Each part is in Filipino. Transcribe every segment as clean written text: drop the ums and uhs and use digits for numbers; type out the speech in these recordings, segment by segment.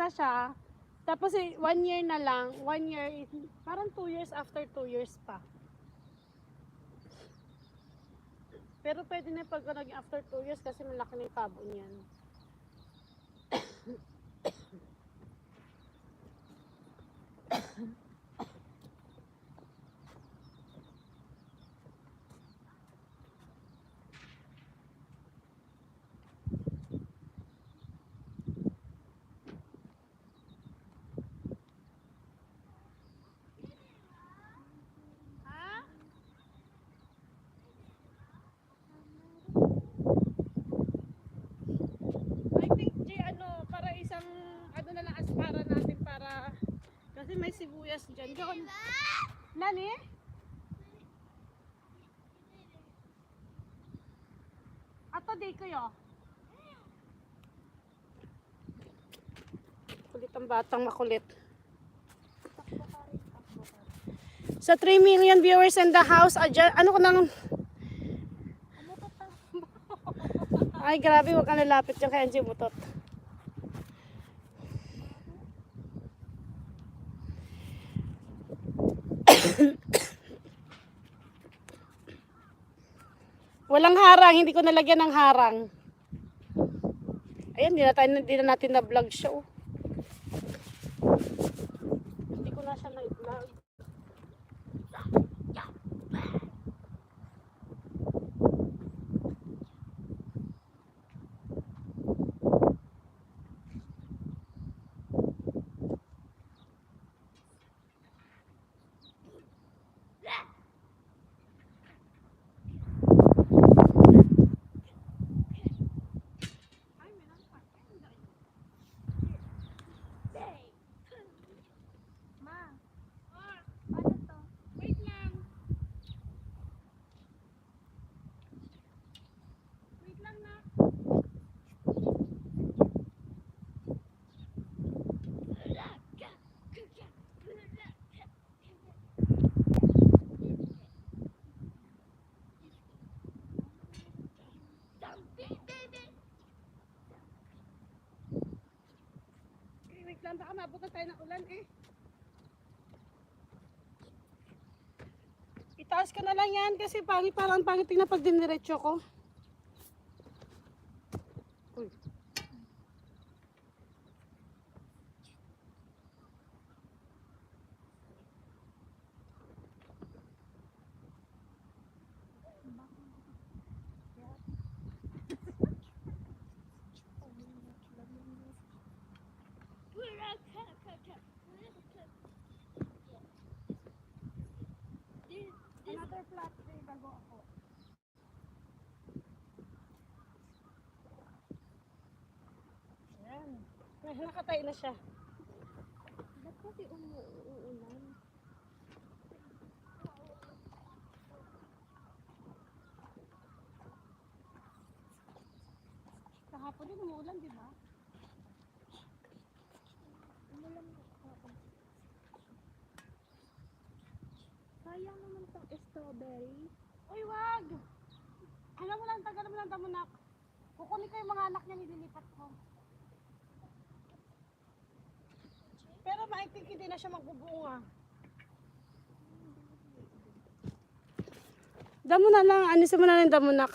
na siya. Tapos 1 year na lang. 1 year, parang 2 years after 2 years pa. Pero pwede na pag naging after 2 years kasi malaki na yung tabo niyan. Para isang na lang aspara natin para kasi may sibuyas dyan. Nani? Ato di kayo. Kulit ang batang makulit. Sa 3 million viewers in the house, ano ko nang ay grabe, huwag kang lalapit dyan kay Angie Butot. Walang harang, hindi ko nalagyan ng harang. Ayan, hindi na natin na-vlog siya. Oh. Hindi ko na siya na-vlog. Baka mabot na tayo ng ulan eh. Itaas ka na lang yan kasi parang pangit na pag diniretso ko. Uy. Another flat tray bago ako. Ayan. Nakatayo na siya. Ba't kasi umuulan? Kahapon din umuulan, di ba? Umulan ako. Sayang naman itong strawberry. Uy, wag! Alam mo lang, tagal mo lang damunak. Kukunin ko yung mga anak niya, nililipat ko. Pero maiktik hindi na siya magbubunga. Damo na lang, anisin mo na lang yung damunak.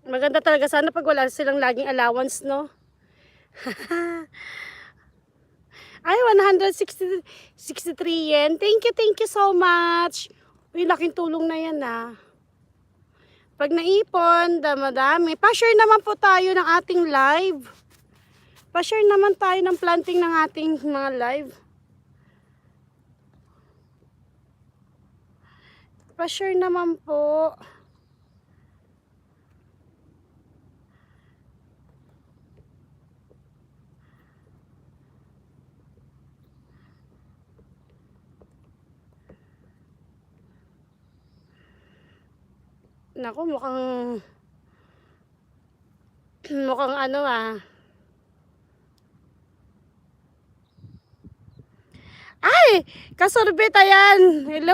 Maganda talaga sana pag wala silang laging allowance, no? Ay, 163 yen. Thank you so much. Uy, laking tulong na yan, ah. Pag naipon, madami. Pa-share naman po tayo ng ating live. Pa-share naman tayo ng planting ng ating mga live. Pa-share naman po. Naku, mukhang ano ah. Ay, kasurbit ayan. Hello.